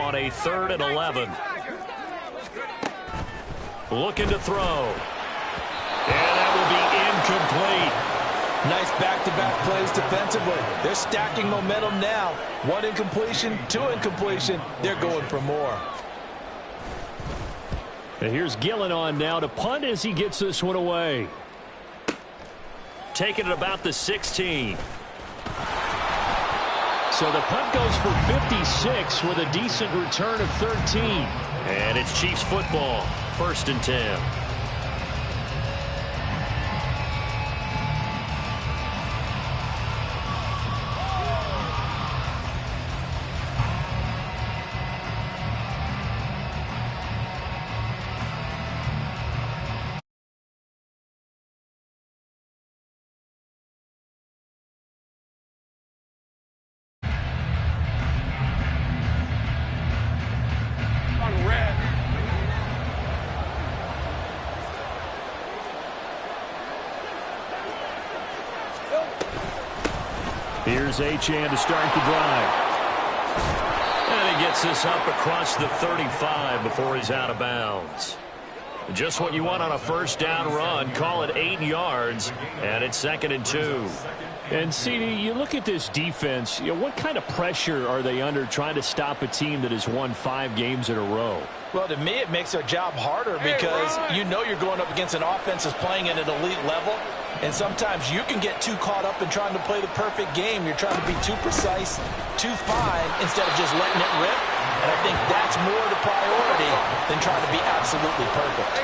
on a 3rd and 11. Looking to throw. And that will be incomplete. Nice back-to-back plays defensively. They're stacking momentum now. 1 incompletion, 2 incompletion. They're going for more. And here's Gillen on now to punt as he gets this one away. Taking it about the 16. So the punt goes for 56 with a decent return of 13. And it's Chiefs football, 1st and 10. Here's Achane to start the drive. And he gets this up across the 35 before he's out of bounds. Just what you want on a 1st down run. Call it 8 yards, and it's 2nd and 2. And, CD, you look at this defense, what kind of pressure are they under trying to stop a team that has won 5 games in a row? Well, to me, it makes their job harder because you know you're going up against an offense that's playing at an elite level, and sometimes you can get too caught up in trying to play the perfect game. You're trying to be too precise, too fine, instead of just letting it rip. And I think that's more the priority than trying to be absolutely perfect.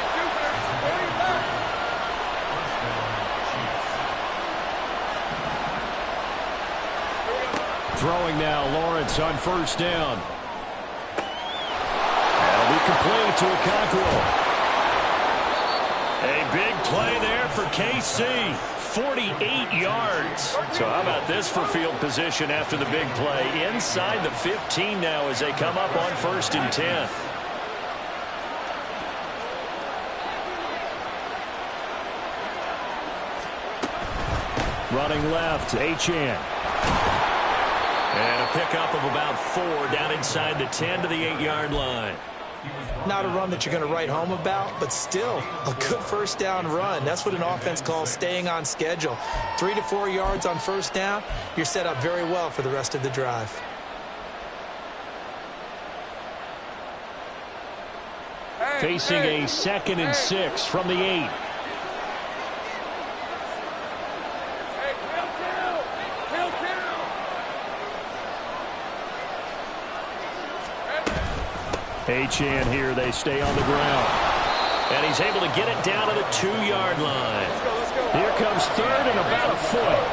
Throwing now, Lawrence on 1st down. That'll be complete to Okonkwo. A big play there for KC. 48 yards. So how about this for field position after the big play? Inside the 15 now as they come up on 1st and 10. Running left, Achane. And a pickup of about 4 down inside the 10 to the 8-yard line. Not a run that you're going to write home about, but still a good 1st down run. That's what an offense calls staying on schedule. 3 to 4 yards on 1st down, you're set up very well for the rest of the drive. Facing a 2nd and 6 from the 8. Achane here, they stay on the ground. And he's able to get it down to the 2-yard line. Here comes 3rd and about a foot.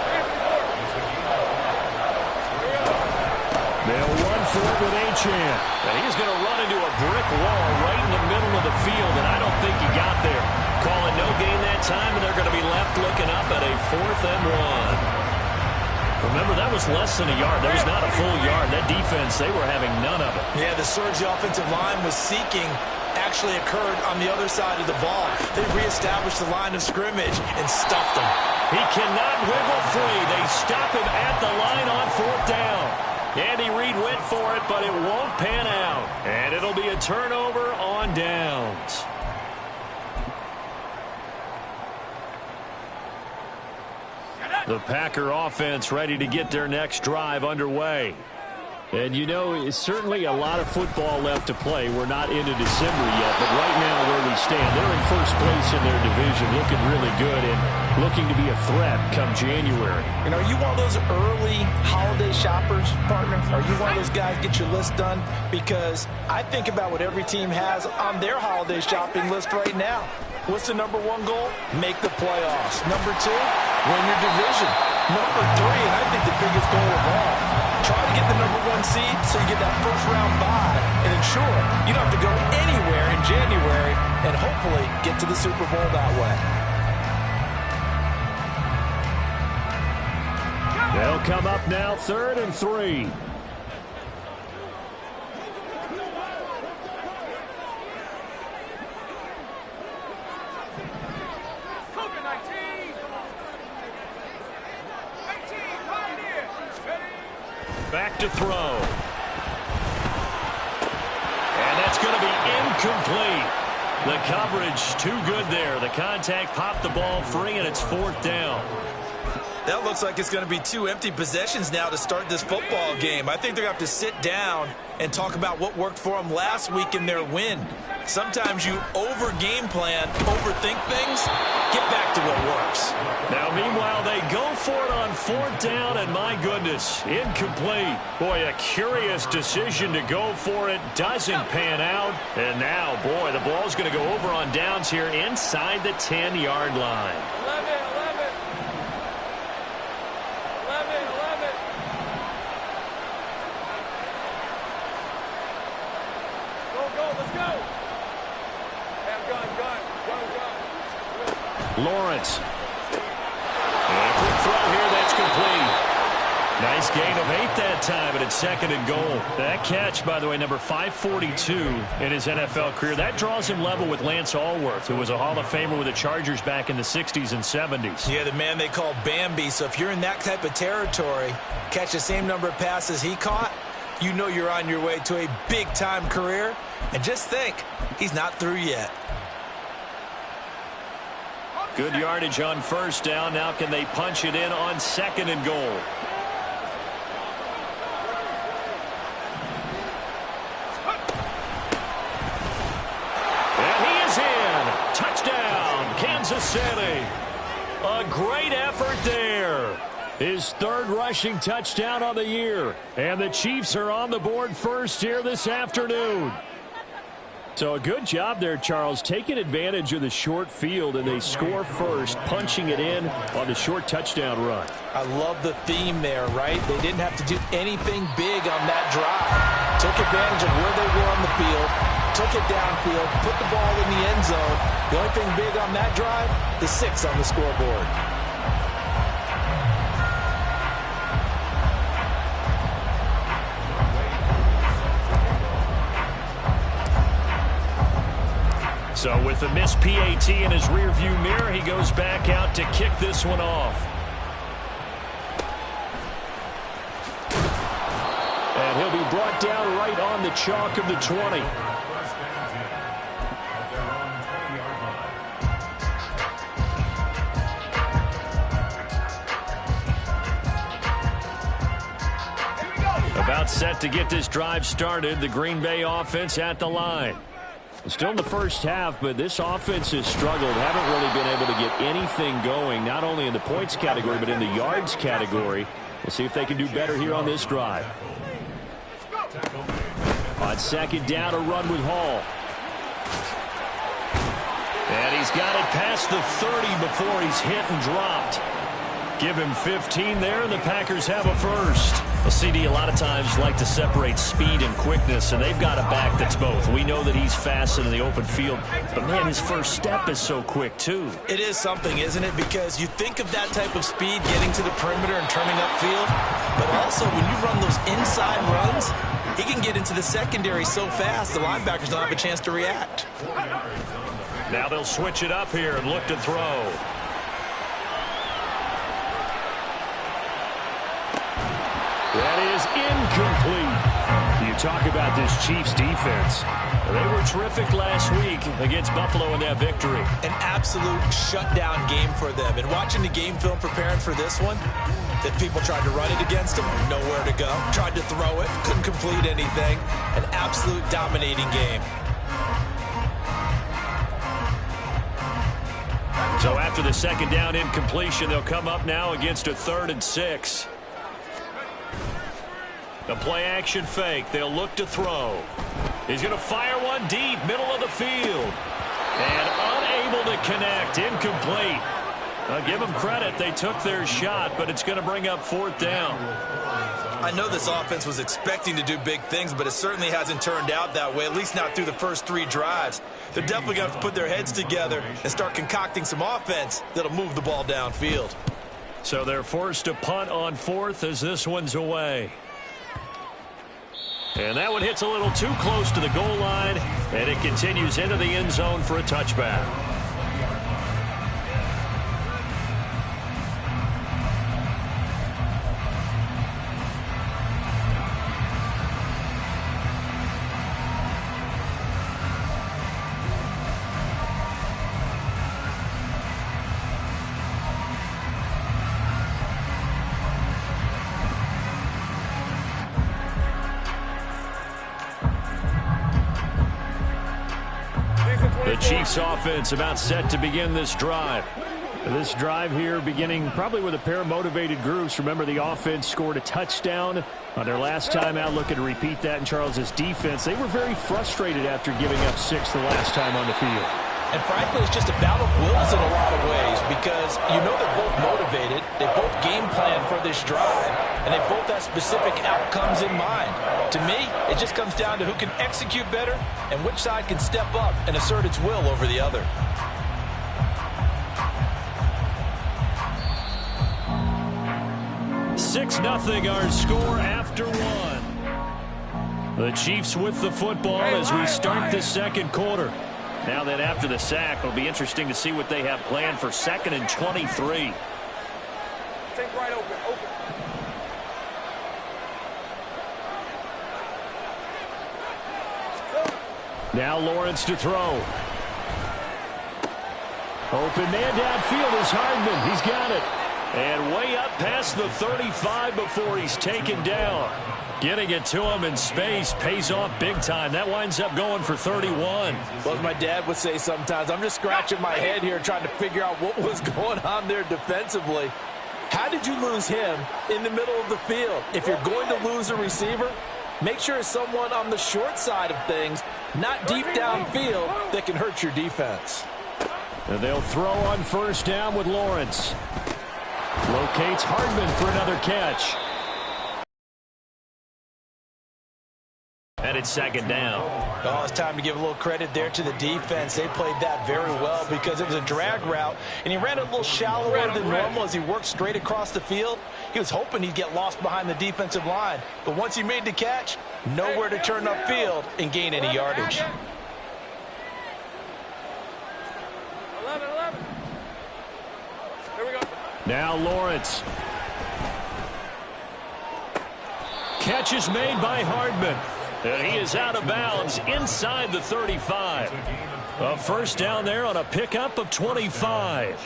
They'll run for it with Achane. And he's going to run into a brick wall right in the middle of the field, and I don't think he got there. Calling no gain that time, and they're going to be left looking up at a 4th and 1. Remember, that was less than a yard. That was not a full yard. That defense, they were having none of it. Yeah, the surge the offensive line was seeking actually occurred on the other side of the ball. They reestablished the line of scrimmage and stuffed him. He cannot wiggle free. They stop him at the line on 4th down. Andy Reid went for it, but it won't pan out. And it'll be a turnover on downs. The Packer offense ready to get their next drive underway. And, you know, it's certainly a lot of football left to play. We're not into December yet, but right now where we stand, they're in 1st place in their division, looking really good and looking to be a threat come January. And are you one of those early holiday shoppers, partner? Are you one of those guys get your list done? Because I think about what every team has on their holiday shopping list right now. What's the number 1 goal? Make the playoffs. Number 2, win your division. Number 3, and I think the biggest goal of all, try to get the number 1 seed so you get that 1st round bye and ensure you don't have to go anywhere in January and hopefully get to the Super Bowl that way. They'll come up now 3rd and 3. Back to throw. Incomplete. The coverage too good there. The contact popped the ball free, and it's 4th down. That looks like it's going to be 2 empty possessions now to start this football game. I think they're going to have to sit down and talk about what worked for them last week in their win. Sometimes you over-game plan, overthink things, get back to what works. Now, meanwhile, they go for it on 4th down, and my goodness, incomplete. Boy, a curious decision to go for it. Doesn't pan out. And now, boy, the ball's going to go over on downs here inside the 10-yard line. 11. Go, let's go. Have gun. Lawrence. And a quick throw here, that's complete. Nice gain of 8 that time, and it's 2nd and goal. That catch, by the way, number 542 in his NFL career. That draws him level with Lance Allworth, who was a Hall of Famer with the Chargers back in the 60s and 70s. Yeah, the man they call Bambi. So if you're in that type of territory, catch the same number of passes he caught, you know you're on your way to a big-time career. And just think, he's not through yet. Good yardage on 1st down. Now can they punch it in on 2nd and goal? And he is in. Touchdown, Kansas City. A great effort there. His 3rd rushing touchdown on the year. And the Chiefs are on the board first here this afternoon. So a good job there, Charles, taking advantage of the short field, and they score first, punching it in on the short touchdown run. I love the theme there, right? They didn't have to do anything big on that drive. Took advantage of where they were on the field, took it downfield, put the ball in the end zone. The only thing big on that drive, the 6 on the scoreboard. So with the missed PAT in his rearview mirror, he goes back out to kick this one off. And he'll be brought down right on the chalk of the 20. About set to get this drive started, the Green Bay offense at the line. Still in the first half, but this offense has struggled. Haven't really been able to get anything going, not only in the points category, but in the yards category. We'll see if they can do better here on this drive. On 2nd down, a run with Hall. And he's got it past the 30 before he's hit and dropped. Give him 15 there, and the Packers have a first. Well, CD, a lot of times like to separate speed and quickness, and they've got a back that's both. We know that he's fast in the open field, but, man, his first step is so quick, too. It is something, isn't it? Because you think of that type of speed getting to the perimeter and turning upfield, but also when you run those inside runs, he can get into the secondary so fast the linebackers don't have a chance to react. Now they'll switch it up here and look to throw. That is incomplete. You talk about this Chiefs defense. They were terrific last week against Buffalo in that victory. An absolute shutdown game for them. And watching the game film preparing for this one, that people tried to run it against him, nowhere to go. Tried to throw it, couldn't complete anything. An absolute dominating game. So after the 2nd down incompletion, they'll come up now against a 3rd and 6. The play-action fake. They'll look to throw. He's going to fire one deep, middle of the field. And unable to connect. Incomplete. I'll give them credit. They took their shot, but it's going to bring up 4th down. I know this offense was expecting to do big things, but it certainly hasn't turned out that way, at least not through the first 3 drives. They're definitely going to have to put their heads together and start concocting some offense that'll move the ball downfield. So they're forced to punt on 4th as this one's away. And that one hits a little too close to the goal line, and it continues into the end zone for a touchback. The Chiefs offense about set to begin this drive. This drive here beginning probably with a pair of motivated groups. Remember, the offense scored a touchdown on their last time out. Looking to repeat that in Charles' defense. They were very frustrated after giving up 6 the last time on the field. And frankly, it's just a battle of wills in a lot of ways because you know they're both motivated. They both game plan for this drive, and they both have specific outcomes in mind. To me, it just comes down to who can execute better and which side can step up and assert its will over the other. 6-0 our score after one. The Chiefs with the football as we start the second quarter. Now that after the sack, it'll be interesting to see what they have planned for 2nd and 23. Take right open. Now Lawrence to throw. Open man downfield is Hardman. He's got it. And way up past the 35 before he's taken down. Getting it to him in space pays off big time. That winds up going for 31. Well, as my dad would say sometimes, I'm just scratching my head here trying to figure out what was going on there defensively. How did you lose him in the middle of the field? If you're going to lose a receiver, make sure it's someone on the short side of things, not deep downfield, that can hurt your defense. And they'll throw on first down with Lawrence. Locates Hardman for another catch. And it's 2nd down. Oh, it's time to give a little credit there to the defense. They played that very well because it was a drag route, and he ran a little shallower than normal as he worked straight across the field. He was hoping he'd get lost behind the defensive line, but once he made the catch, nowhere to turn upfield and gain any yardage. 11. Here we go. Now Lawrence. Catch is made by Hardman. And he is out of bounds inside the 35. A first down there on a pickup of 25.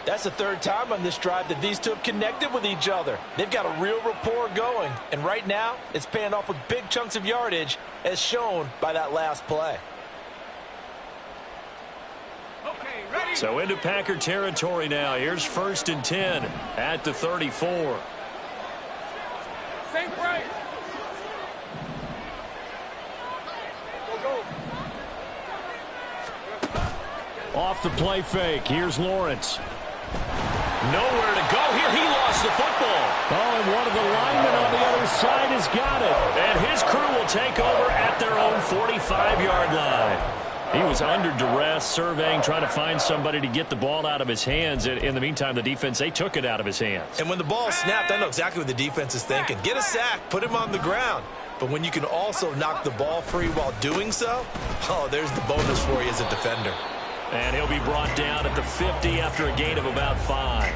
That's the 3rd time on this drive that these two have connected with each other. They've got a real rapport going. And right now, it's paying off with big chunks of yardage as shown by that last play. So into Packer territory now. Here's 1st and 10 at the 34. Same right. Go. Off the play fake. Here's Lawrence. Nowhere to go here. He lost the football. Oh, and one of the linemen on the other side has got it. And his crew will take over at their own 45-yard line. He was under duress, surveying, trying to find somebody to get the ball out of his hands. In the meantime, the defense, they took it out of his hands. And when the ball snapped, I know exactly what the defense is thinking. Get a sack, put him on the ground. But when you can also knock the ball free while doing so, oh, there's the bonus for you as a defender. And he'll be brought down at the 50 after a gain of about 5.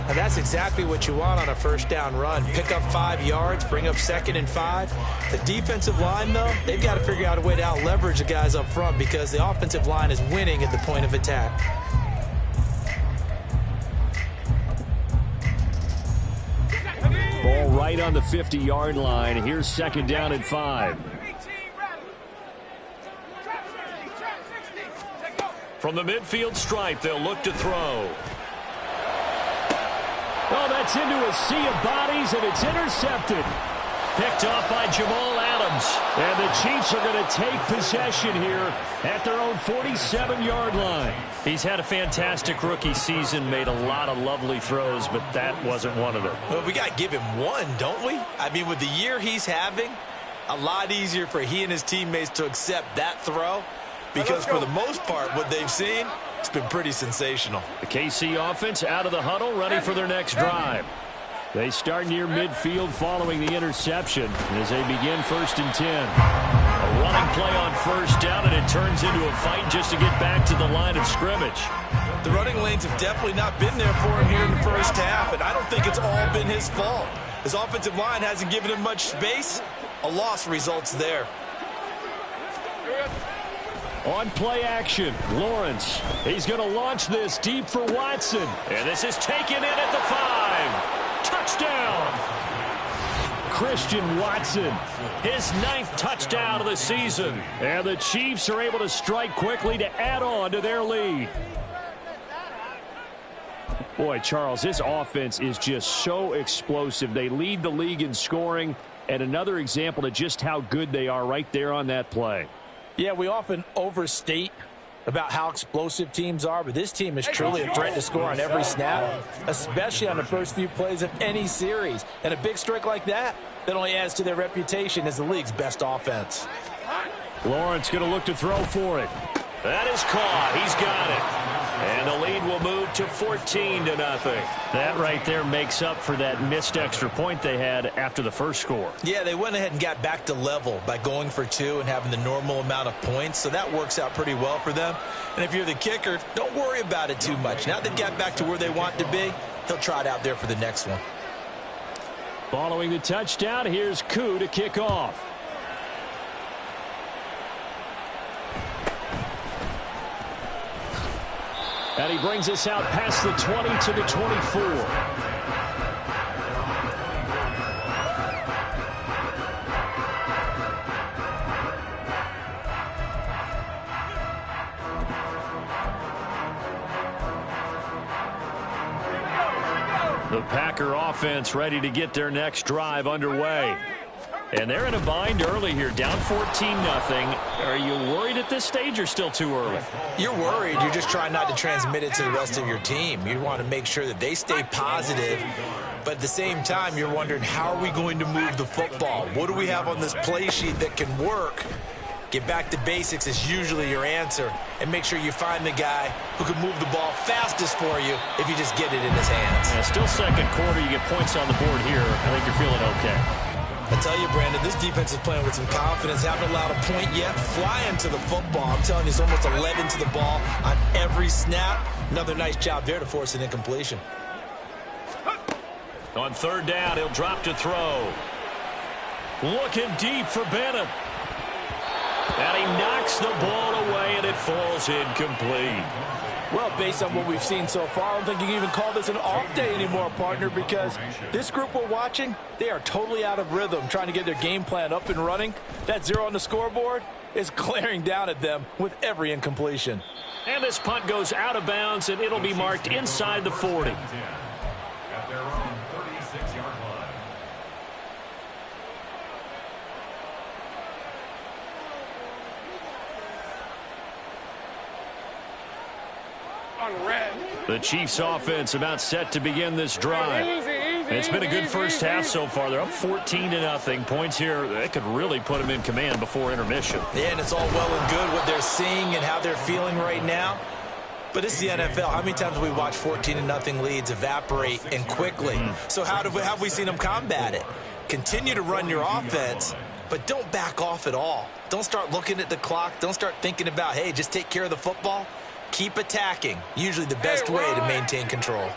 And that's exactly what you want on a first down run. Pick up 5 yards, bring up 2nd and 5. The defensive line, though, they've got to figure out a way to out-leverage the guys up front because the offensive line is winning at the point of attack. Ball right on the 50-yard line. Here's 2nd down and 5. From the midfield stripe, they'll look to throw. Oh, that's into a sea of bodies, and it's intercepted. Picked off by Jamal Adams. And the Chiefs are going to take possession here at their own 47-yard line. He's had a fantastic rookie season, made a lot of lovely throws, but that wasn't one of them. Well, we got to give him one, don't we? I mean, with the year he's having, a lot easier for he and his teammates to accept that throw because for the most part, what they've seen, it's been pretty sensational. The KC offense out of the huddle, ready for their next drive. They start near midfield following the interception as they begin 1st and 10. A running play on first down, and it turns into a fight just to get back to the line of scrimmage. The running lanes have definitely not been there for him here in the first half, and I don't think it's all been his fault. His offensive line hasn't given him much space. A loss results there. On play action, Lawrence. He's going to launch this deep for Watson. And this is taken in at the 5. Touchdown. Christian Watson. His 9th touchdown of the season. And the Chiefs are able to strike quickly to add on to their lead. Boy, Charles, this offense is just so explosive. They lead the league in scoring, and another example of just how good they are right there on that play. Yeah, we often overstate about how explosive teams are, but this team is truly a threat to score on every snap, especially on the first few plays of any series. And a big streak like that only adds to their reputation as the league's best offense. Lawrence going to look to throw for it. That is caught. He's got it. And the lead will move to 14-0. That right there makes up for that missed extra point they had after the first score. Yeah, they went ahead and got back to level by going for 2 and having the normal amount of points, so that works out pretty well for them. And if you're the kicker, don't worry about it too much. Now they've got back to where they want to be, they'll try it out there for the next one. Following the touchdown, here's Koo to kick off. And he brings us out past the 20 to the 24. The Packer offense ready to get their next drive underway. And they're in a bind early here, down 14-0. Are you worried at this stage or still too early? You're worried. You're just trying not to transmit it to the rest of your team. You want to make sure that they stay positive. But at the same time, you're wondering, how are we going to move the football? What do we have on this play sheet that can work? Get back to basics is usually your answer. And make sure you find the guy who can move the ball fastest for you if you just get it in his hands. Yeah, still second quarter. You get points on the board here. I think you're feeling okay. I tell you, Brandon, this defense is playing with some confidence. Haven't allowed a point yet. Flying to the football. I'm telling you, it's almost 11 to the ball on every snap. Another nice job there to force an incompletion. On third down, he'll drop to throw. Looking deep for Bennett. And he knocks the ball away, and it falls incomplete. Well, based on what we've seen so far, I don't think you can even call this an off day anymore, partner, because this group we're watching, they are totally out of rhythm, trying to get their game plan up and running. That 0 on the scoreboard is glaring down at them with every incompletion. And this punt goes out of bounds, and it'll be marked inside the 40. At their own 36-yard line. The Chiefs offense about set to begin this drive. It's been a good first half so far. They're up 14-0. Points here, they could really put them in command before intermission. Yeah, and it's all well and good what they're seeing and how they're feeling right now. But it's the NFL. How many times have we watched 14-0 leads evaporate and quickly? So how have we seen them combat it? Continue to run your offense, but don't back off at all. Don't start looking at the clock. Don't start thinking about, hey, just take care of the football. Keep attacking. Usually the best way to maintain control.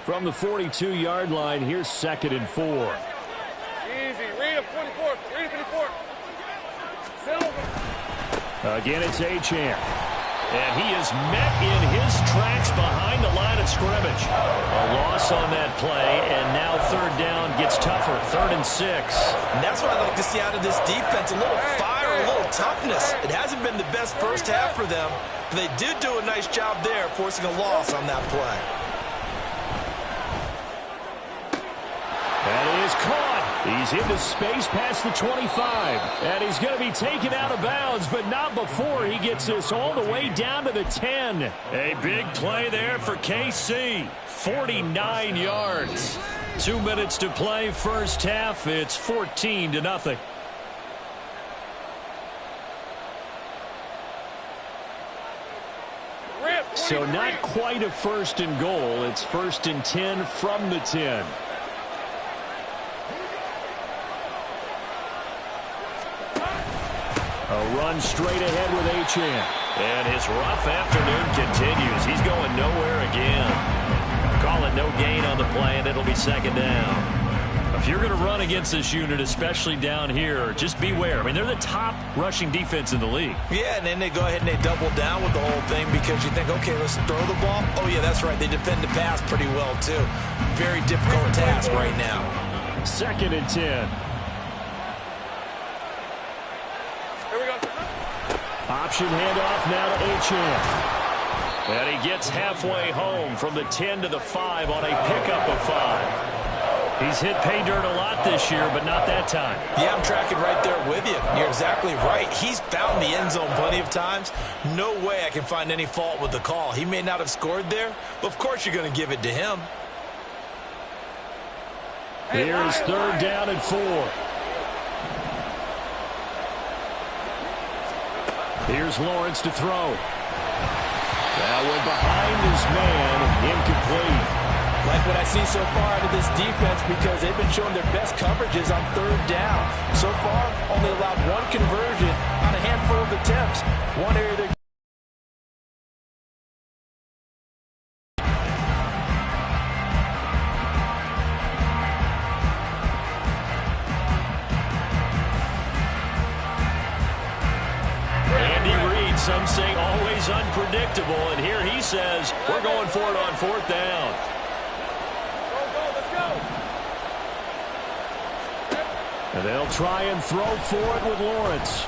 From the 42-yard line, here's 2nd and 4. Easy. Read him, 24. Read him, 24. Silver. Again, it's Achane. And he is met in his tracks behind the line of scrimmage. A loss on that play, and now third down gets tougher. 3rd and 6. And that's what I like to see out of this defense. A little fire, a little toughness. It hasn't been the best first half for them, but they did do a nice job there, forcing a loss on that play. And he is caught. He's into space past the 25. And he's going to be taken out of bounds, but not before he gets this all the way down to the 10. A big play there for KC. 49 yards. 2 minutes to play first half. It's 14-0. So not quite a 1st and goal. It's 1st and 10 from the 10. A run straight ahead with Achane. And his rough afternoon continues. He's going nowhere again. Call it no gain on the play, and it'll be 2nd down. If you're going to run against this unit, especially down here, just beware. I mean, they're the top rushing defense in the league. Yeah, and then they go ahead and they double down with the whole thing because you think, okay, let's throw the ball. Oh, yeah, that's right. They defend the pass pretty well, too. Very difficult task right now. 2nd and 10. Option handoff now to Achane. And he gets halfway home from the 10 to the 5 on a pickup of 5. He's hit pay dirt a lot this year, but not that time. Yeah, I'm tracking right there with you. You're exactly right. He's found the end zone plenty of times. No way I can find any fault with the call. He may not have scored there, but of course you're going to give it to him. Here's 3rd down and 4. Here's Lawrence to throw. That one behind his man, incomplete. Like what I see so far out of this defense, because they've been showing their best coverages on 3rd down. So far, only allowed 1 conversion on a handful of attempts. One area they're some say always unpredictable, and here he says we're going for it on 4th down. Let's go. And they'll try and throw for it with Lawrence.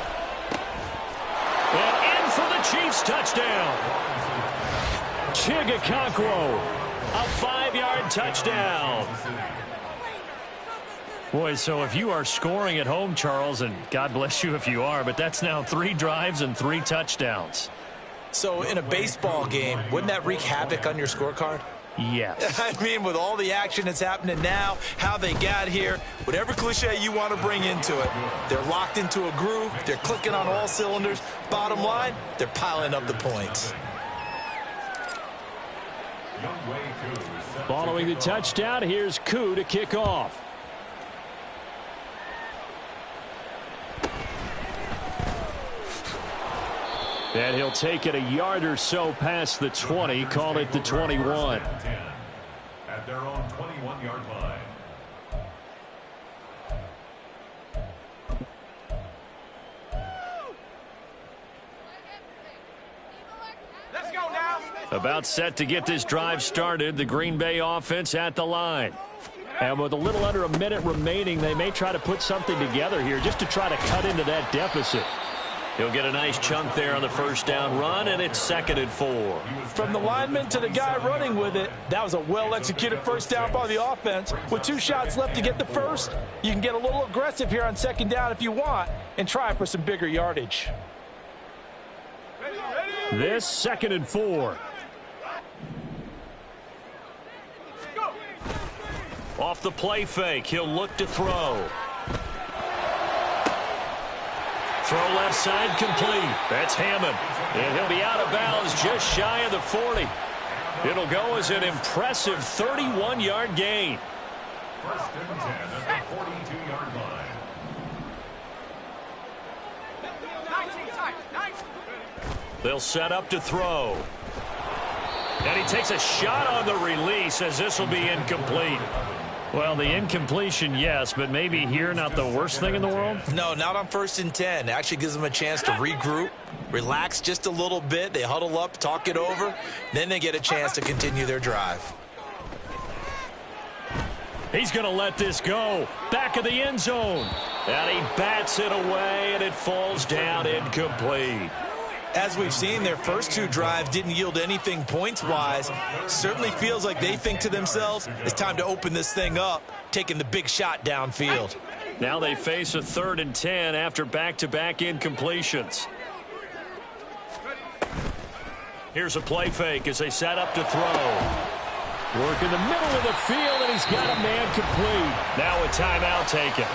And in for the Chiefs touchdown. Chigakonkwo, a 5-yard touchdown. Boy, so if you are scoring at home, Charles, and God bless you if you are, but that's now 3 drives and 3 touchdowns. So in a baseball game, wouldn't that wreak havoc on your scorecard? Yes. I mean, with all the action that's happening now, how they got here, whatever cliche you want to bring into it, they're locked into a groove, they're clicking on all cylinders. Bottom line, they're piling up the points. Following the touchdown, here's Koo to kick off. And he'll take it a yard or so past the 20, call it the 21. At their own 21-yard line. Let's go now. About set to get this drive started, the Green Bay offense at the line. And with a little under a minute remaining, they may try to put something together here just to try to cut into that deficit. He'll get a nice chunk there on the 1st down run, and it's 2nd and 4. From the lineman to the guy running with it, that was a well-executed 1st down by the offense. With 2 shots left to get the first, you can get a little aggressive here on 2nd down if you want and try for some bigger yardage. This 2nd and 4. Off the play fake, he'll look to throw. Throw left side complete. That's Hammond. And he'll be out of bounds just shy of the 40. It'll go as an impressive 31-yard gain. 1st and 10 at the 42-yard line. 19 tight. 19. They'll set up to throw. And he takes a shot on the release as this will be incomplete. Well, the incompletion, yes, but maybe here not the worst thing in the world? No, not on 1st and 10. It actually gives them a chance to regroup, relax just a little bit. They huddle up, talk it over. Then they get a chance to continue their drive. He's going to let this go. Back of the end zone. And he bats it away, and it falls down incomplete. As we've seen, their first 2 drives didn't yield anything points-wise. Certainly feels like they think to themselves, it's time to open this thing up, taking the big shot downfield. Now they face a 3rd and 10 after back-to-back incompletions. Here's a play fake as they set up to throw. Work in the middle of the field, and he's got a man complete. Now a timeout taken.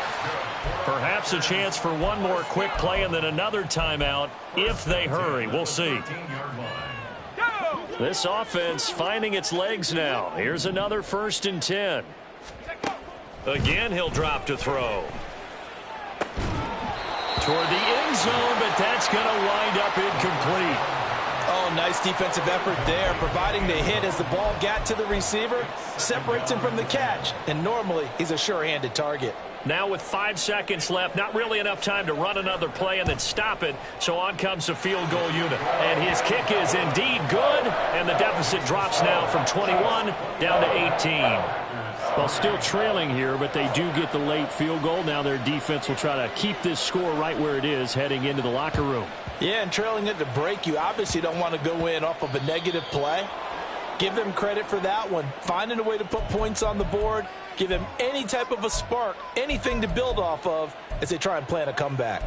Perhaps a chance for one more quick play and then another timeout if they hurry. We'll see. This offense finding its legs now. Here's another 1st and 10. Again, he'll drop to throw. Toward the end zone, but that's going to wind up incomplete. Oh, nice defensive effort there, providing the hit as the ball got to the receiver, separates him from the catch, and normally he's a sure-handed target. Now with 5 seconds left, not really enough time to run another play and then stop it, so on comes the field goal unit. And his kick is indeed good, and the deficit drops now from 21 down to 18. Well, still trailing here, but they do get the late field goal. Now their defense will try to keep this score right where it is heading into the locker room. Yeah, and trailing it to break, you obviously don't want to go in off of a negative play. Give them credit for that one. Finding a way to put points on the board, give them any type of a spark, anything to build off of as they try and plan a comeback.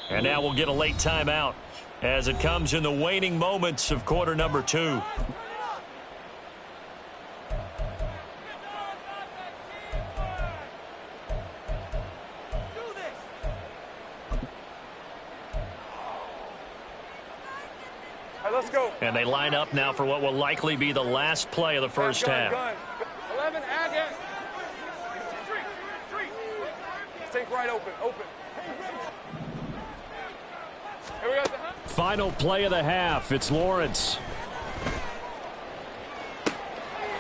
And now we'll get a late timeout as it comes in the waning moments of quarter number 2. Let's go. And they line up now for what will likely be the last play of the first half. 11, add it. Stay right open. Here we go. Final play of the half. It's Lawrence.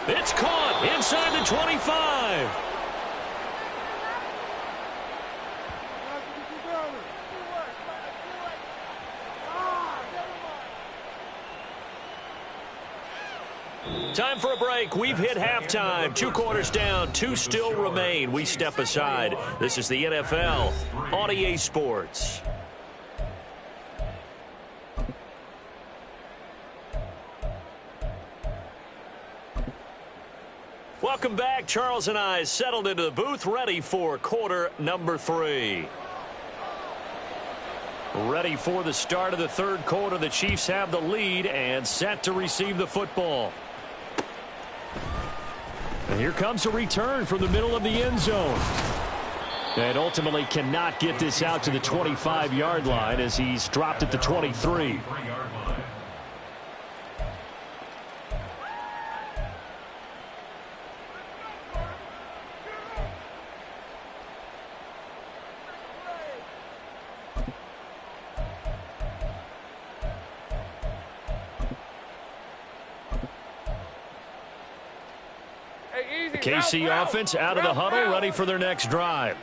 It's caught inside the 25. Time for a break. We've hit halftime. 2 quarters down. 2 still remain. We step aside. This is the NFL on EA Sports. Welcome back. Charles and I settled into the booth, ready for quarter number 3. Ready for the start of the third quarter. The Chiefs have the lead and set to receive the football. And here comes a return from the middle of the end zone. And ultimately cannot get this out to the 25-yard line as he's dropped at the 23. KC offense out of the huddle, ready for their next drive.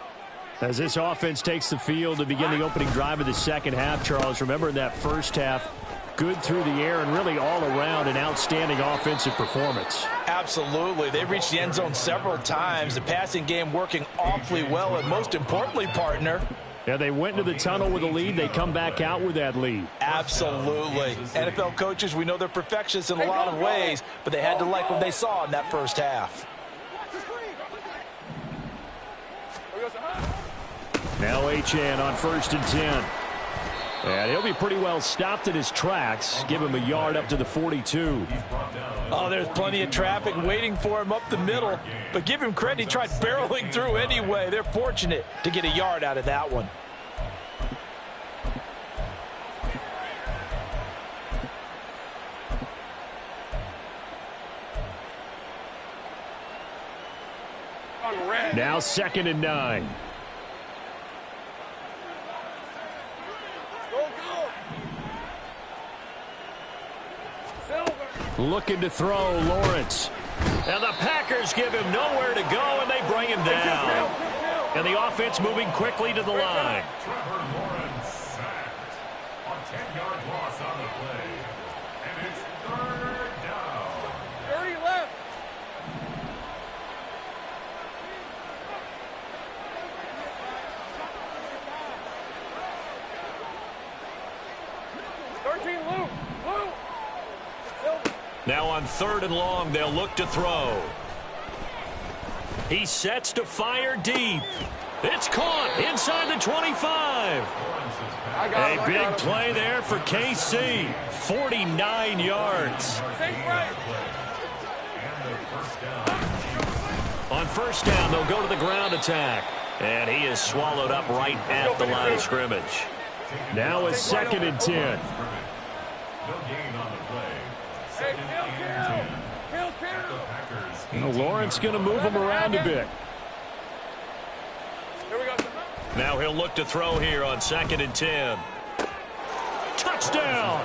As this offense takes the field to begin the opening drive of the second half, Charles, remember in that first half, good through the air and really all around an outstanding offensive performance. Absolutely. They reached the end zone several times. The passing game working awfully well, and most importantly, partner, yeah, they went into the tunnel with a lead. They come back out with that lead. Absolutely. NFL coaches, we know they're perfectionists in a lot of ways, but they had to like what they saw in that first half. Now Achane on 1st and 10. And he'll be pretty well stopped in his tracks. Give him a yard up to the 42. Oh, there's plenty of traffic waiting for him up the middle. But give him credit, he tried barreling through anyway. They're fortunate to get a yard out of that one. Now 2nd and 9. Looking to throw, Lawrence. And the Packers give him nowhere to go, and they bring him down. And the offense moving quickly to the line. Trevor Lawrence sacked. A 10-yard loss on the play. And it's 3rd down. 30 left. Now on 3rd and long, they'll look to throw. He sets to fire deep. It's caught inside the 25. A big play there for KC. 49 yards. On 1st down, they'll go to the ground attack. And he is swallowed up right at the line of scrimmage. Now a 2nd and 10. No gain on the play. Lawrence going to move him around a bit. Now he'll look to throw here on 2nd and 10. Touchdown!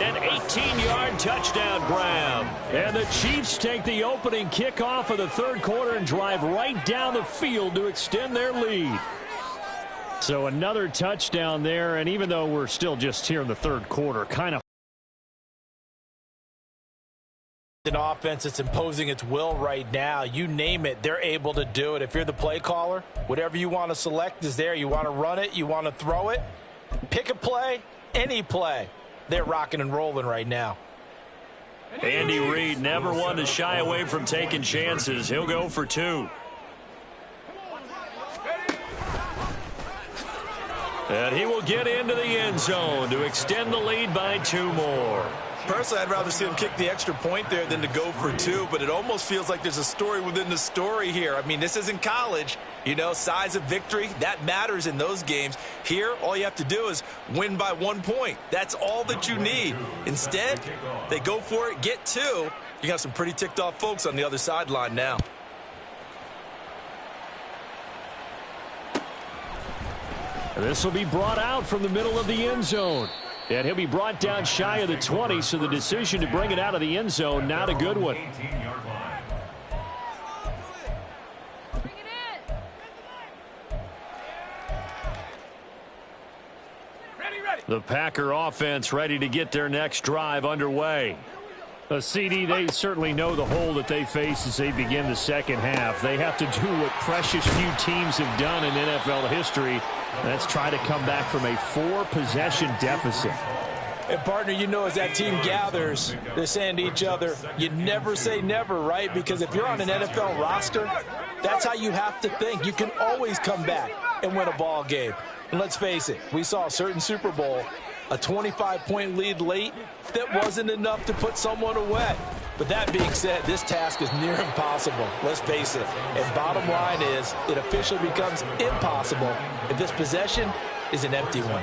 An 18-yard touchdown grab. And the Chiefs take the opening kickoff of the third quarter and drive right down the field to extend their lead. So another touchdown there, and even though we're still just here in the third quarter, kind of an offense that's imposing its will right now. You name it, they're able to do it. If you're the play caller, whatever you want to select is there. You want to run it, you want to throw it, pick a play, any play. They're rocking and rolling right now. Andy Reid never one to shy away from taking chances. He'll go for 2. And he will get into the end zone to extend the lead by 2 more. Personally, I'd rather see him kick the extra point there than to go for 2, but it almost feels like there's a story within the story here. I mean, this isn't college. You know, size of victory, that matters in those games. Here, all you have to do is win by 1 point. That's all that you need. Instead, they go for it, get 2. You got some pretty ticked off folks on the other sideline now. And this will be brought out from the middle of the end zone. And he'll be brought down shy of the 20, so the decision to bring it out of the end zone, not a good one. The Packer offense ready to get their next drive underway. CD, they certainly know the hole that they face as they begin the second half. They have to do what precious few teams have done in NFL history. That's try to come back from a 4-possession deficit. And, partner, you know, as that team gathers, they're saying to each other, you never say never, right? Because if you're on an NFL roster, that's how you have to think. You can always come back and win a ball game. And let's face it, we saw a certain Super Bowl, a 25-point lead late that wasn't enough to put someone away. But that being said, this task is near impossible. Let's face it. And bottom line is, it officially becomes impossible if this possession is an empty one.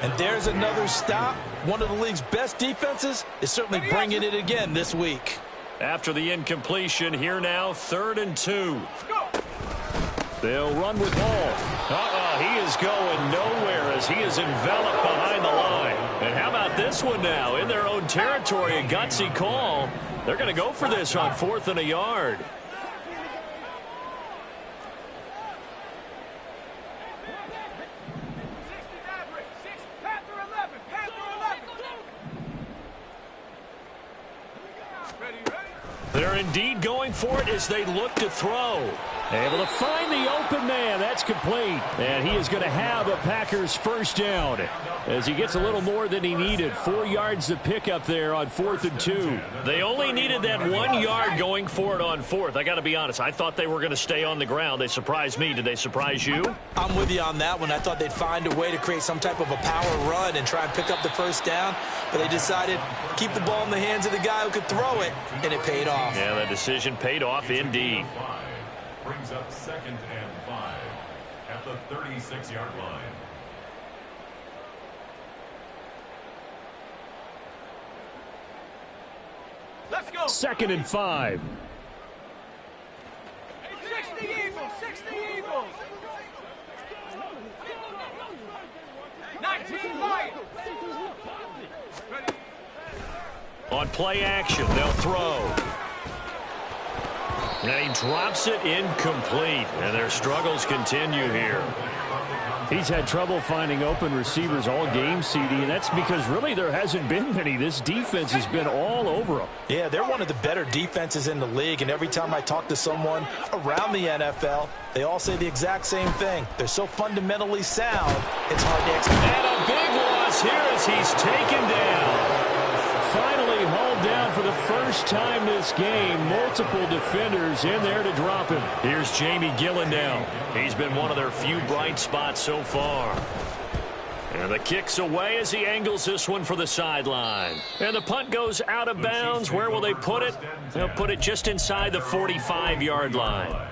And there's another stop. One of the league's best defenses is certainly bringing it again this week. After the incompletion, here now, 3rd and 2. They'll run with Hall. He is going nowhere as he is enveloped behind the line. And how about this one now? In their own territory, a gutsy call. They're going to go for this on 4th and a yard. They're indeed going for it as they look to throw. Able to find the open man. That's complete. And he is going to have a Packers first down as he gets a little more than he needed. 4 yards to pick up there on 4th and 2. They only needed that 1 yard going for it on 4th. I got to be honest. I thought they were going to stay on the ground. They surprised me. Did they surprise you? I'm with you on that one. I thought they'd find a way to create some type of a power run and try and pick up the first down. But they decided to keep the ball in the hands of the guy who could throw it, and it paid off. Yeah, the decision paid off indeed. Brings up 2nd and 5 at the 36-yard line. Let's go. 2nd and 5. 60 Eagles, 60 Eagles. 19 Lions. On play action, they'll throw. And he drops it incomplete. And their struggles continue here. He's had trouble finding open receivers all game, CD, and that's because really there hasn't been many. This defense has been all over them. Yeah, they're one of the better defenses in the league, and every time I talk to someone around the NFL, they all say the exact same thing. They're so fundamentally sound, it's hard to execute. And a big loss here as he's taken down. Finally hauled down for the first time this game. Multiple defenders in there to drop him. Here's Jamie Gillen now. He's been one of their few bright spots so far. And the kick's away as he angles this one for the sideline. And the punt goes out of bounds. Where will they put it? They'll put it just inside the 45-yard line.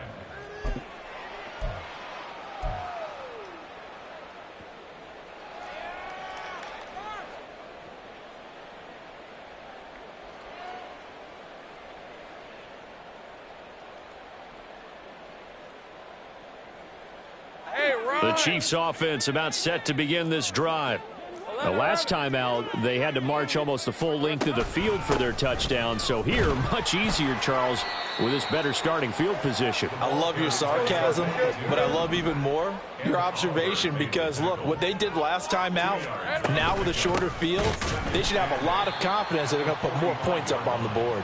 The Chiefs offense about set to begin this drive. The last time out, they had to march almost the full length of the field for their touchdown. So here, much easier, Charles, with this better starting field position. I love your sarcasm, but I love even more your observation because, look, what they did last time out, now with a shorter field, they should have a lot of confidence that they're going to put more points up on the board.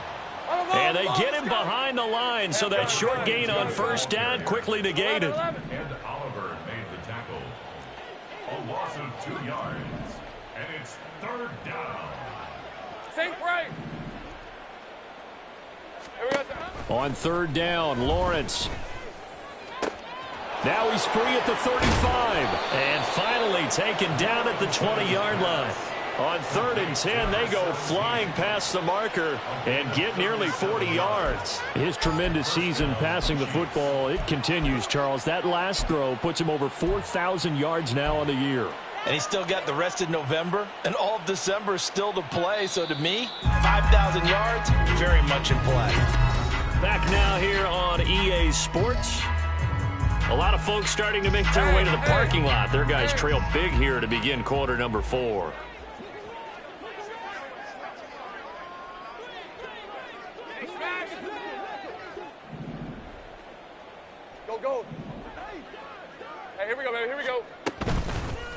And they get him behind the line, so that short gain on first down quickly negated. And Oliver made the tackle. A loss of 2 yards. And it's 3rd down. Sink right. Here we go. On 3rd down, Lawrence. Now he's free at the 35. And finally taken down at the 20-yard line. On 3rd and 10, they go flying past the marker and get nearly 40 yards. His tremendous season passing the football, it continues, Charles. That last throw puts him over 4,000 yards now on the year. And he's still got the rest of November and all of December still to play. So to me, 5,000 yards, very much in play. Back now here on EA Sports. A lot of folks starting to make their way to the parking lot. Their guys trail big here to begin quarter number 4. Go. Hey, here we go, baby. Here we go.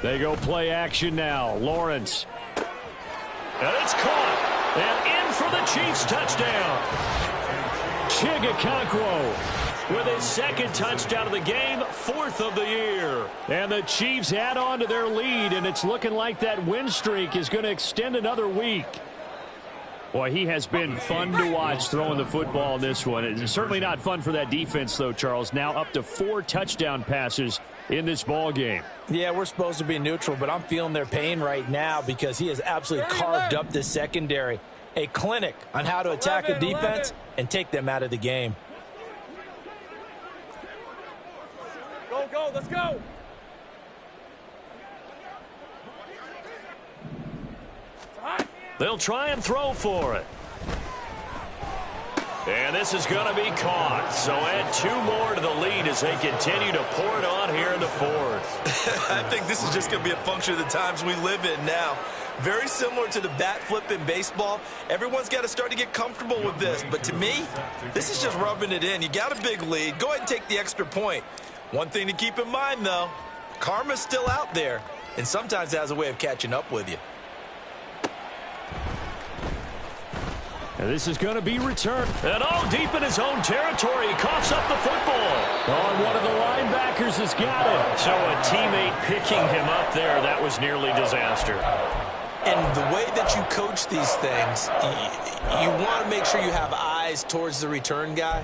They go play action now. Lawrence. And it's caught. And in for the Chiefs touchdown. Chigga with his 2nd touchdown of the game, 4th of the year. And the Chiefs add on to their lead, and it's looking like that win streak is going to extend another week. Boy, he has been fun to watch throwing the football in this one. It's certainly not fun for that defense, though, Charles. Now up to 4 touchdown passes in this ball game. Yeah, we're supposed to be neutral, but I'm feeling their pain right now because he has absolutely carved up this secondary. A clinic on how to attack a defense and take them out of the game. Go, let's go. They'll try and throw for it. And this is going to be caught. So add 2 more to the lead as they continue to pour it on here in the 4th. I think this is just going to be a function of the times we live in now. Very similar to the bat flip in baseball. Everyone's got to start to get comfortable with this. But to me, this is just rubbing it in. You got a big lead. Go ahead and take the extra point. One thing to keep in mind, though, karma's still out there. And sometimes it has a way of catching up with you. And this is going to be returned. And deep in his own territory, he coughs up the football. One of the linebackers has got it. So a teammate picking him up there, that was nearly disaster. And the way that you coach these things, you want to make sure you have eyes towards the return guy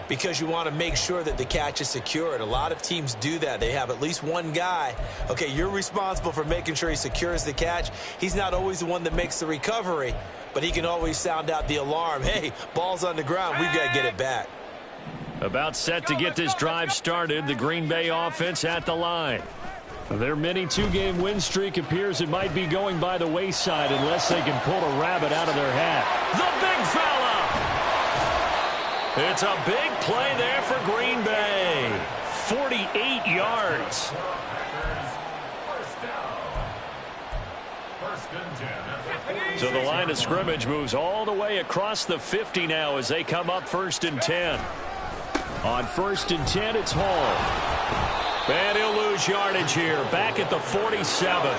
because you want to make sure that the catch is secured. A lot of teams do that. They have at least one guy. Okay, you're responsible for making sure he secures the catch. He's not always the one that makes the recovery, but he can always sound out the alarm. Hey, ball's on the ground. We've got to get it back. About set to get this drive started. The Green Bay offense at the line. Their mini 2-game win streak appears it might be going by the wayside unless they can pull a rabbit out of their hat. The big fella! It's a big play there for Green Bay. 48 yards. So the line of scrimmage moves all the way across the 50 now as they come up 1st and 10. On 1st and 10, it's Hall. And he'll lose yardage here. Back at the 47.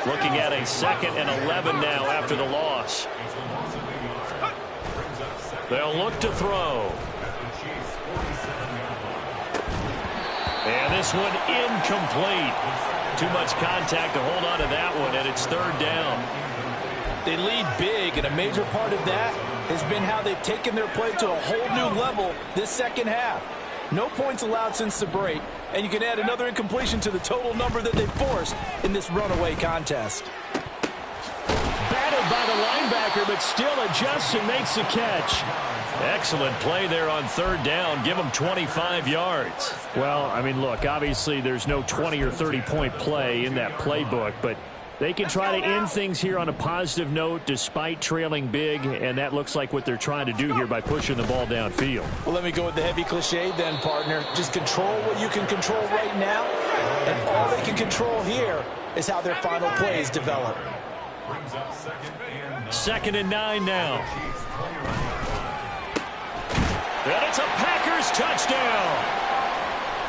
Looking at a 2nd and 11 now after the loss. They'll look to throw. And this one incomplete. Too much contact to hold on to that one, and it's 3rd down. They lead big, and a major part of that has been how they've taken their play to a whole new level this second half. No points allowed since the break, and you can add another incompletion to the total number that they forced in this runaway contest. Batted by the linebacker, but still adjusts and makes the catch. Excellent play there on 3rd down. Give them 25 yards. Well, I mean, look, obviously there's no 20 or 30-point play in that playbook, but they can try to end things here on a positive note despite trailing big, and that looks like what they're trying to do here by pushing the ball downfield. Well, let me go with the heavy cliche then, partner. Just control what you can control right now And all they can control here is how their final plays develop. Brings up 2nd and 9 now. And it's a Packers touchdown.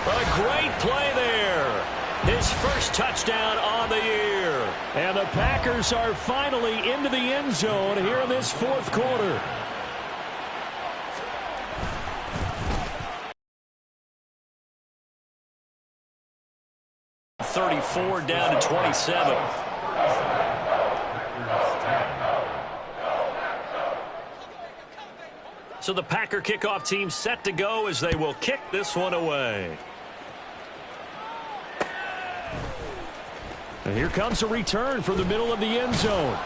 A great play there. His first touchdown on the year. And the Packers are finally into the end zone here in this fourth quarter. $34 down to 27. So the Packer kickoff team set to go as they will kick this one away. And here comes a return from the middle of the end zone.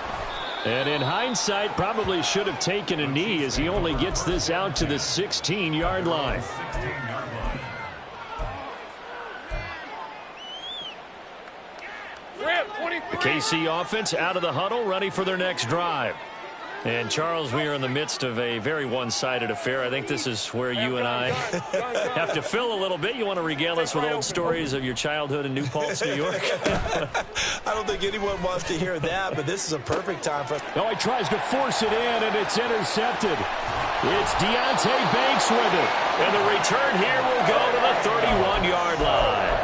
And in hindsight, probably should have taken a knee as he only gets this out to the 16-yard line. The KC offense out of the huddle, ready for their next drive. And, Charles, we are in the midst of a very one-sided affair. I think this is where you and I have to fill a little bit. You want to regale us with old stories of your childhood in New Paltz, New York? I don't think anyone wants to hear that, but this is a perfect time for us. Oh, he tries to force it in, and it's intercepted. It's Deonte Banks with it. And the return here will go to the 31-yard line.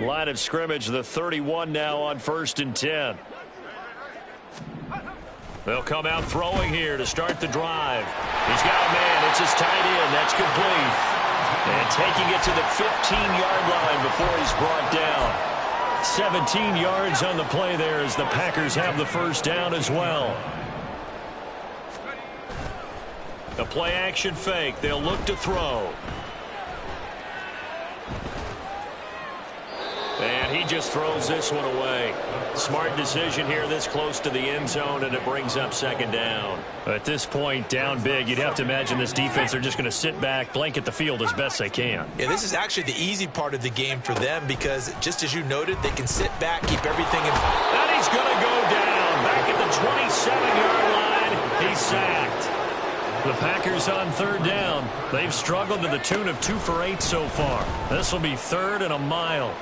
Line of scrimmage, the 31 now on 1st and 10. They'll come out throwing here to start the drive. He's got a man. It's his tight end. That's complete. And taking it to the 15-yard line before he's brought down. 17 yards on the play there as the Packers have the first down as well. A play-action fake. They'll look to throw. And he just throws this one away. Smart decision here this close to the end zone, and it brings up 2nd down. At this point, down big, you'd have to imagine this defense are just going to sit back, blanket the field as best they can. Yeah, this is actually the easy part of the game for them because, just as you noted, they can sit back, keep everything in. And he's going to go down. Back at the 27-yard line, he's sacked. The Packers on 3rd down. They've struggled to the tune of 2 for 8 so far. This will be 3rd and a mile.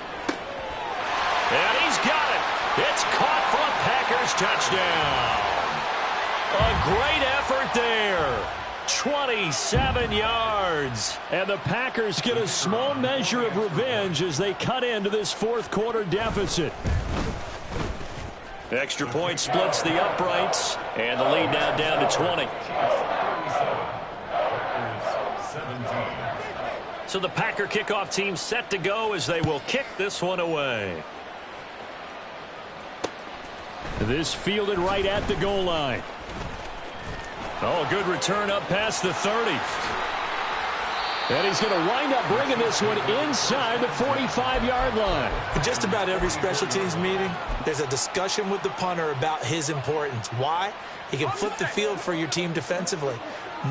And he's got it. It's caught for a Packers touchdown. A great effort there. 27 yards. And the Packers get a small measure of revenge as they cut into this fourth quarter deficit. Extra point splits the uprights. And the lead now down to 20. So the Packer kickoff team set to go as they will kick this one away. This fielded right at the goal line. Oh, good return up past the 30. And he's going to wind up bringing this one inside the 45-yard line. In just about every special teams meeting, there's a discussion with the punter about his importance. Why? He can flip the field for your team defensively,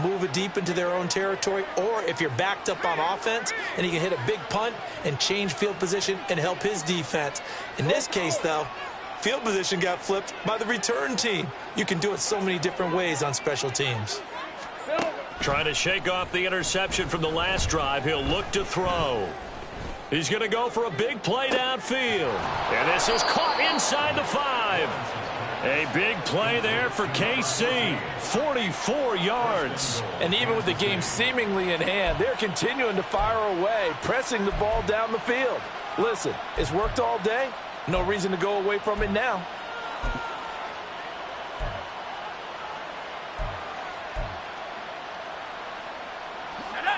move it deep into their own territory, or if you're backed up on offense, and he can hit a big punt and change field position and help his defense. In this case, though, field position got flipped by the return team. You can do it so many different ways on special teams. Trying to shake off the interception from the last drive. He'll look to throw. He's going to go for a big play downfield. And this is caught inside the 5. A big play there for KC. 44 yards. And even with the game seemingly in hand, they're continuing to fire away, pressing the ball down the field. Listen, it's worked all day. No reason to go away from it now.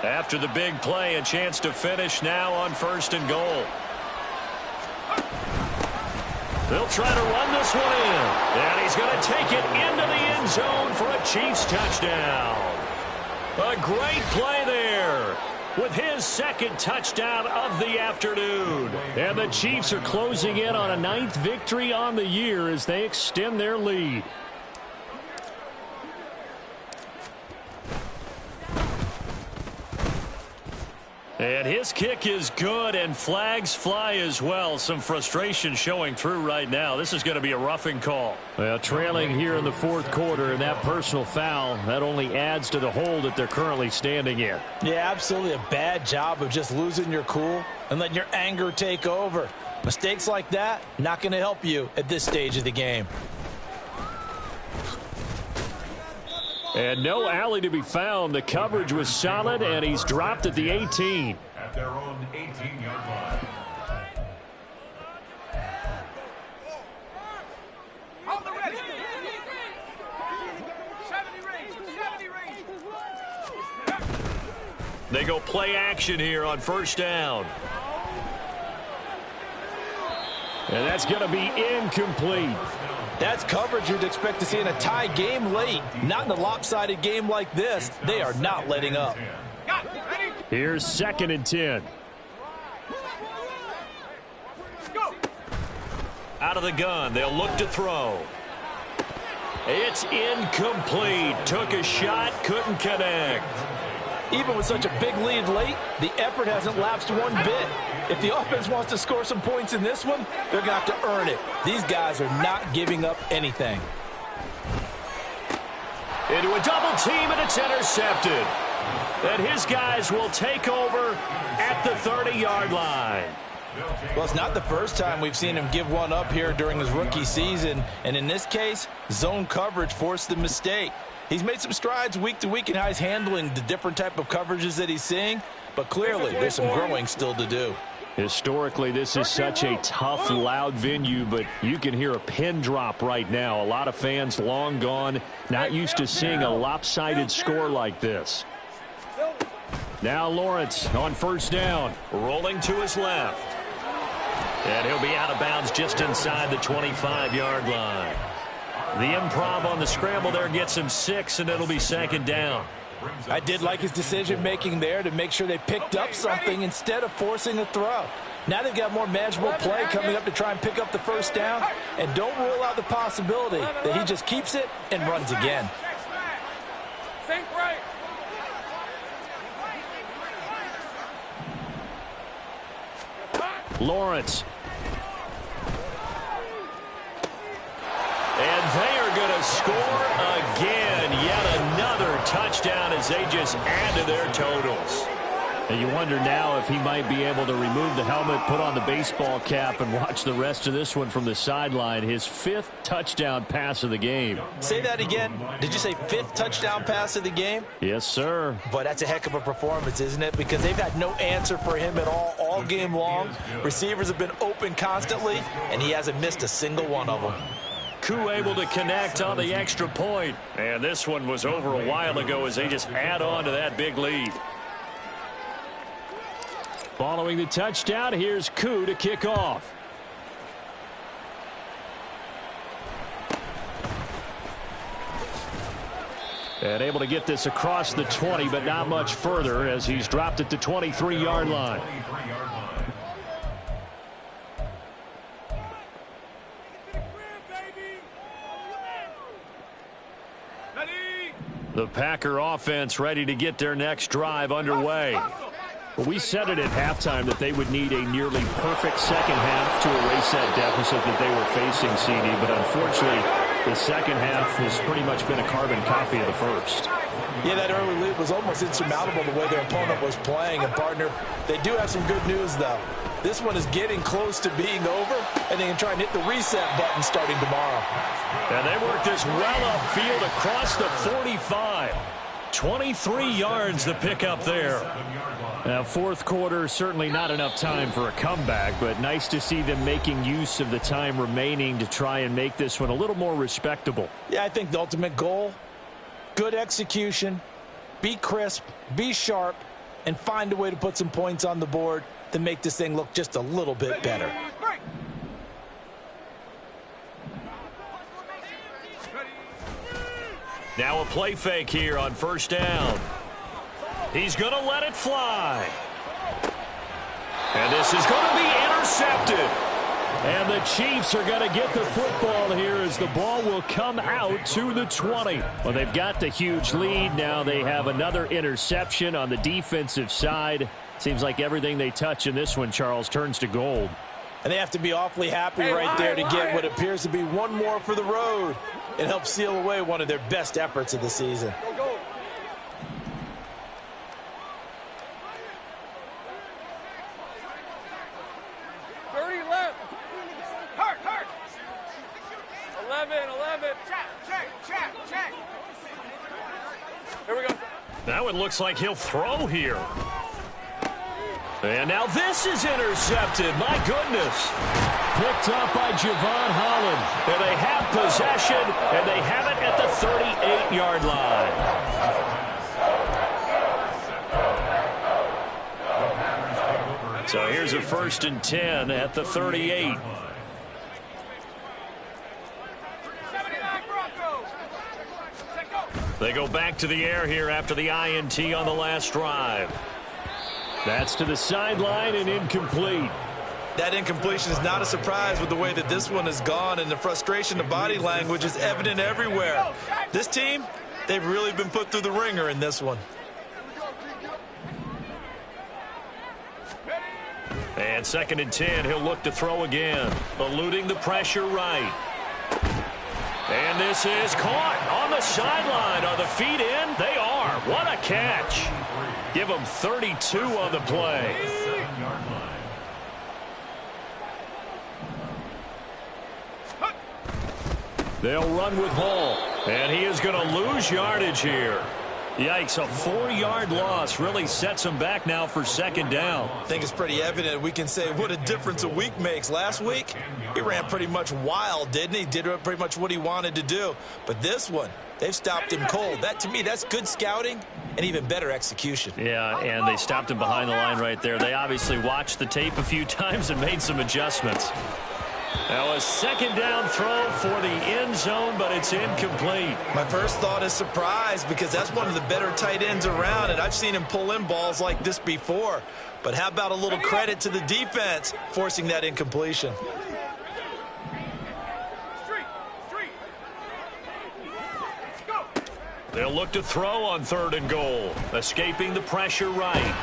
After the big play, a chance to finish now on 1st and goal. They'll try to run this one in. And he's going to take it into the end zone for a Chiefs touchdown. A great play there with his 2nd touchdown of the afternoon. And the Chiefs are closing in on a 9th victory on the year as they extend their lead. And his kick is good, and flags fly as well. Some frustration showing through right now. This is going to be a roughing call. Well, trailing here in the fourth quarter, and that personal foul, that only adds to the hole that they're currently standing in. Yeah, absolutely a bad job of just losing your cool and letting your anger take over. Mistakes like that, not going to help you at this stage of the game. And no alley to be found. The coverage was solid, and he's dropped at the 18. At their own 18-yard line. They go play action here on first down. And that's going to be incomplete. That's coverage you'd expect to see in a tie game late. Not in a lopsided game like this. They are not letting up. Here's 2nd and 10. Out of the gun, they'll look to throw. It's incomplete. Took a shot, couldn't connect. Even with such a big lead late, the effort hasn't lapsed one bit. If the offense wants to score some points in this one, they're going to have to earn it. These guys are not giving up anything. Into a double team, and it's intercepted. And his guys will take over at the 30-yard line. Well, it's not the first time we've seen him give one up here during his rookie season. And in this case, zone coverage forced the mistake. He's made some strides week to week in how he's handling the different type of coverages that he's seeing. But clearly, there's some growing still to do. Historically, this is such a tough, loud venue, but you can hear a pin drop right now. A lot of fans long gone, not used to seeing a lopsided score like this. Now Lawrence on first down. Rolling to his left. And he'll be out of bounds just inside the 25-yard line. The improv on the scramble there gets him 6, and it'll be 2nd down. I did like his decision-making there to make sure they picked up something instead of forcing a throw. Now they've got more manageable play coming up to try and pick up the first down, and don't rule out the possibility that he just keeps it and runs again. Lawrence. And they are going to score again. Yet another touchdown as they just add to their totals. And you wonder now if he might be able to remove the helmet, put on the baseball cap, and watch the rest of this one from the sideline. His 5th touchdown pass of the game. Say that again. Did you say 5th touchdown pass of the game? Yes, sir. But that's a heck of a performance, isn't it? Because they've had no answer for him at all game long. Receivers have been open constantly, and he hasn't missed a single one of them. Koo able to connect on the extra point. And this one was over a while ago as they just add on to that big lead. Following the touchdown, here's Koo to kick off. And able to get this across the 20, but not much further as he's dropped it to 23-yard line. The Packer offense ready to get their next drive underway. We said it at halftime that they would need a nearly perfect second half to erase that deficit that they were facing, CD, but unfortunately the second half has pretty much been a carbon copy of the first. Yeah, that early lead was almost insurmountable the way their opponent was playing. And, partner, they do have some good news, though. This one is getting close to being over, and they can try and hit the reset button starting tomorrow. And they work this well upfield across the 45. 23 yards to pick up there. Now, fourth quarter, certainly not enough time for a comeback, but nice to see them making use of the time remaining to try and make this one a little more respectable. Yeah, I think the ultimate goal, good execution, be crisp, be sharp, and find a way to put some points on the board to make this thing look just a little bit better. Now a play fake here on first down. He's going to let it fly. And this is going to be intercepted. And the Chiefs are going to get the football here as the ball will come out to the 20. Well, they've got the huge lead. Now they have another interception on the defensive side. Seems like everything they touch in this one, Charles, turns to gold. And they have to be awfully happy right there to get what appears to be one more for the road. It helps seal away one of their best efforts of the season. Go. 30 left. Hurt. 11. Check. Here we go. Now it looks like he'll throw here. And now this is intercepted. My goodness. Picked up by Javon Holland. And they have possession, and they have it at the 38-yard line. So here's a 1st and 10 at the 38. They go back to the air here after the INT on the last drive. That's to the sideline and incomplete. That incompletion is not a surprise with the way that this one has gone, and the frustration, the body language is evident everywhere. This team, they've really been put through the ringer in this one. And 2nd and 10, he'll look to throw again, eluding the pressure right. And this is caught on the sideline. Are the feet in? They are. What a catch. Give them 32 on the play. They'll run with Hall. And he is going to lose yardage here. Yikes, a 4-yard loss really sets him back now for 2nd down. I think it's pretty evident. We can say what a difference a week makes. Last week, he ran pretty much wild, didn't he? Did pretty much what he wanted to do. But this one, they've stopped him cold. That, to me, that's good scouting and even better execution. Yeah, and they stopped him behind the line right there. They obviously watched the tape a few times and made some adjustments. Now a 2nd down throw for the end zone, but it's incomplete. My first thought is surprise, because that's one of the better tight ends around, and I've seen him pull in balls like this before. But how about a little credit to the defense forcing that incompletion? They'll look to throw on 3rd and goal, escaping the pressure right.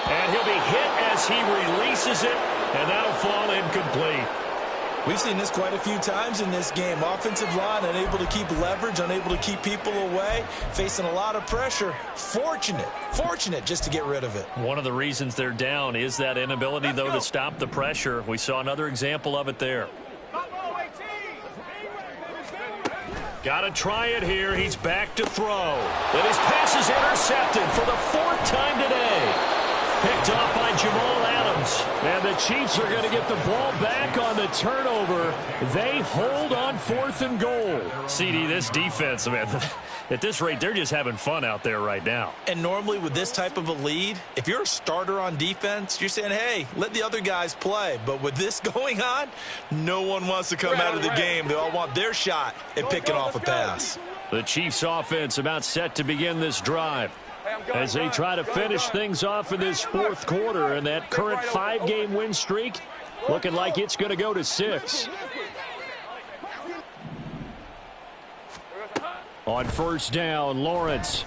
And he'll be hit as he releases it, and that'll fall incomplete. We've seen this quite a few times in this game. Offensive line unable to keep leverage, unable to keep people away, facing a lot of pressure. Fortunate just to get rid of it. One of the reasons they're down is that inability, though, to stop the pressure. We saw another example of it there. Got to try it here. He's back to throw. And his pass is intercepted for the 4th time today. Picked off by Jamal Adams. And the Chiefs are going to get the ball back on the turnover. They hold on 4th and goal. CD, this defense, man, at this rate, they're just having fun out there right now. And normally with this type of a lead, if you're a starter on defense, you're saying, hey, let the other guys play. But with this going on, no one wants to come out of the game. They all want their shot at picking off a pass. The Chiefs offense about set to begin this drive as they try to finish things off in this 4th quarter, and that current 5-game win streak looking like it's going to go to 6. On 1st down, Lawrence.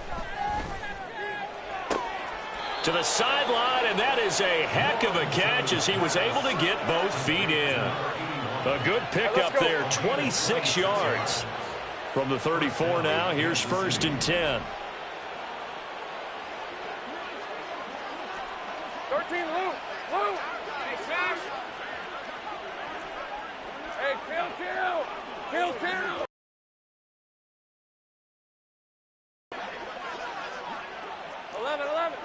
To the sideline, and that is a heck of a catch as he was able to get both feet in. A good pickup there, 26 yards. From the 34 now, here's 1st and 10. 13, Luke. Hey, smash. Hey, kill. 11.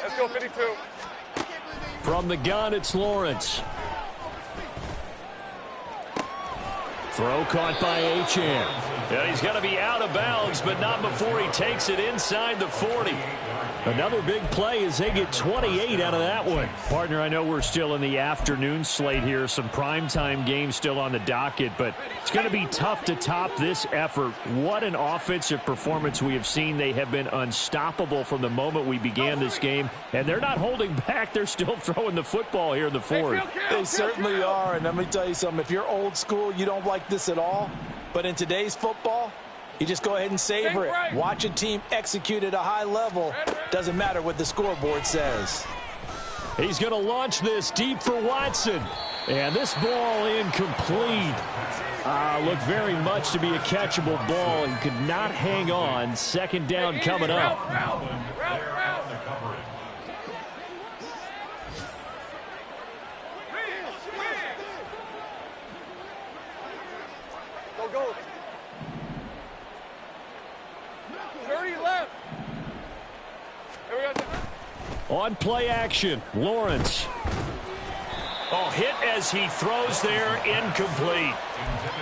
Let's go, 52. From the gun, it's Lawrence. Throw caught by Achane. Yeah, he's going to be out of bounds, but not before he takes it inside the 40. Another big play as they get 28 out of that one. Partner, I know we're still in the afternoon slate here. Some primetime games still on the docket, but it's going to be tough to top this effort. What an offensive performance we have seen. They have been unstoppable from the moment we began this game, and they're not holding back. They're still throwing the football here in the 4th. They certainly are, and let me tell you something. If you're old school, you don't like this at all. But in today's football, You just go ahead and savor it. Watch a team execute at a high level. Doesn't matter what the scoreboard says. He's going to launch this deep for Watson. And this ball incomplete. Looked very much to be a catchable ball and could not hang on. Second down coming up. Go. 30 left. Here we go. On play action, Lawrence. Oh, hit as he throws there, incomplete.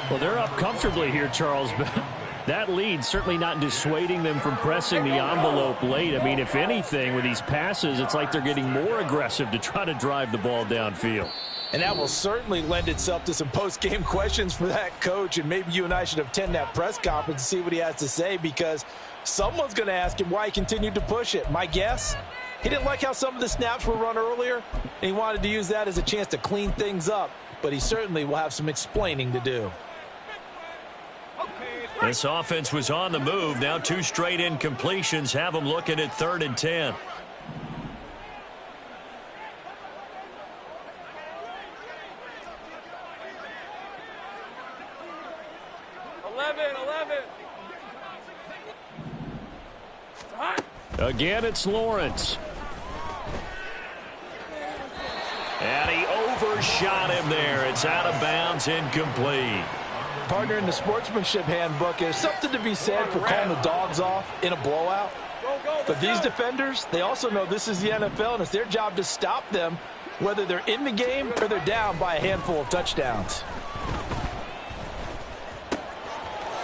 Well, they're up comfortably here, Charles, but that lead certainly not dissuading them from pressing the envelope late. I mean, if anything, with these passes, it's like they're getting more aggressive to try to drive the ball downfield. And that will certainly lend itself to some post-game questions for that coach, and maybe you and I should attend that press conference and see what he has to say, because someone's going to ask him why he continued to push it. My guess, he didn't like how some of the snaps were run earlier, and he wanted to use that as a chance to clean things up, but he certainly will have some explaining to do. This offense was on the move. Now 2 straight incompletions have them looking at 3rd and 10. Again, it's Lawrence. And he overshot him there. It's out of bounds, incomplete. Partner, in the sportsmanship handbook, there's something to be said for calling the dogs off in a blowout. But these defenders, they also know this is the NFL, and it's their job to stop them, whether they're in the game or they're down by a handful of touchdowns.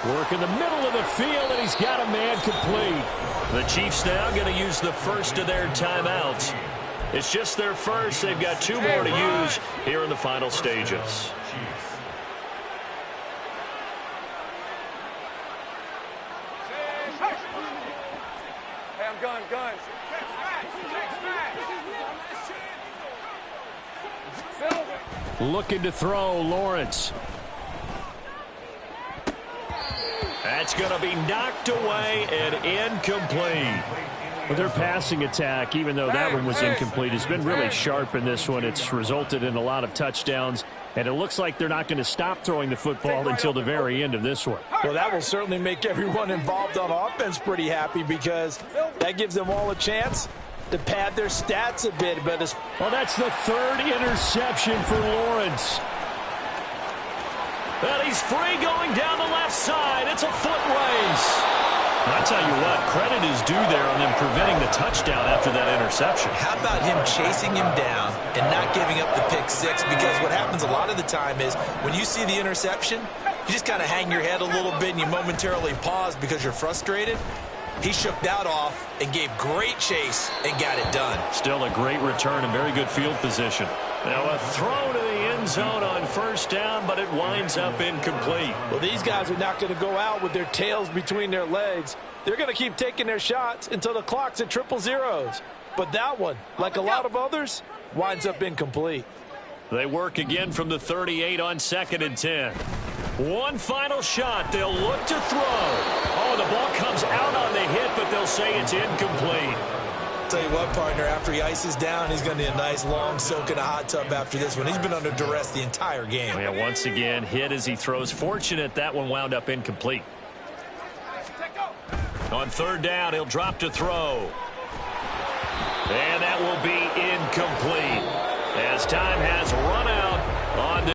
Work in the middle of the field, and he's got a man complete. The Chiefs now going to use the first of their timeouts. It's just their first. They've got 2 more to use here in the final stages. Hey, I'm gun. Looking to throw, Lawrence. That's going to be knocked away and incomplete. Well, their passing attack, even though that one was incomplete, has been really sharp in this one. It's resulted in a lot of touchdowns, and it looks like they're not going to stop throwing the football until the very end of this one. Well, that will certainly make everyone involved on offense pretty happy, because that gives them all a chance to pad their stats a bit. But well, that's the 3rd interception for Lawrence. And he's free going down the left side. It's a foot race. I tell you what, credit is due there on them preventing the touchdown after that interception. How about him chasing him down and not giving up the pick 6? Because what happens a lot of the time is when you see the interception, you just kind of hang your head a little bit and you momentarily pause because you're frustrated. He shook that off and gave great chase and got it done. Still a great return and very good field position. Now a throw to the end zone on 1st down, but it winds up incomplete. Well, these guys are not going to go out with their tails between their legs. They're going to keep taking their shots until the clock's at 000. But that one, like a lot of others, winds up incomplete. They work again from the 38 on 2nd and 10. One final shot. They'll look to throw. Oh, the ball comes out on the hit, but they'll say it's incomplete. Tell you what, partner, after he ices down, he's going to need a nice long soak in a hot tub after this one. He's been under duress the entire game. Yeah, once again, hit as he throws. Fortunate that one wound up incomplete. On 3rd down, he'll drop to throw. And that will be incomplete, as time has run